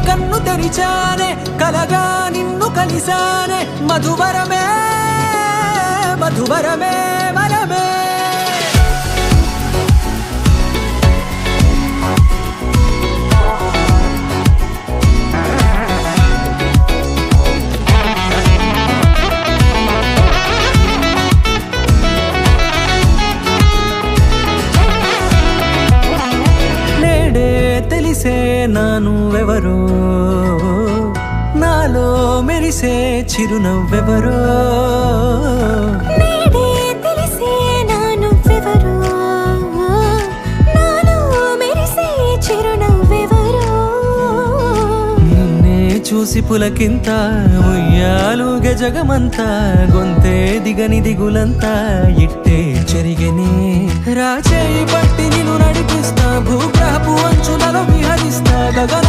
కన్ను తెరిచానే కలగా నిన్ను కలిసానే మధువరమే మధువరమే వరమే తెలిసే నానువెవరో నాలో మెరిసే చిరునవ్వెవరో నేడే తెలిసే నానువెవరో నాలో మెరిసే చిరునవ్వెవరో నిన్నే చూసి పులకింత ఉయ్యాలుగే జగమంతా గొంతే దిగని దిగులంతా ఇట్టే చెరిగనే రాచేయి పట్టి నిన్ను నడిపిస్తా భూగ్రహపు అంచులలో విహరిస్తా గగన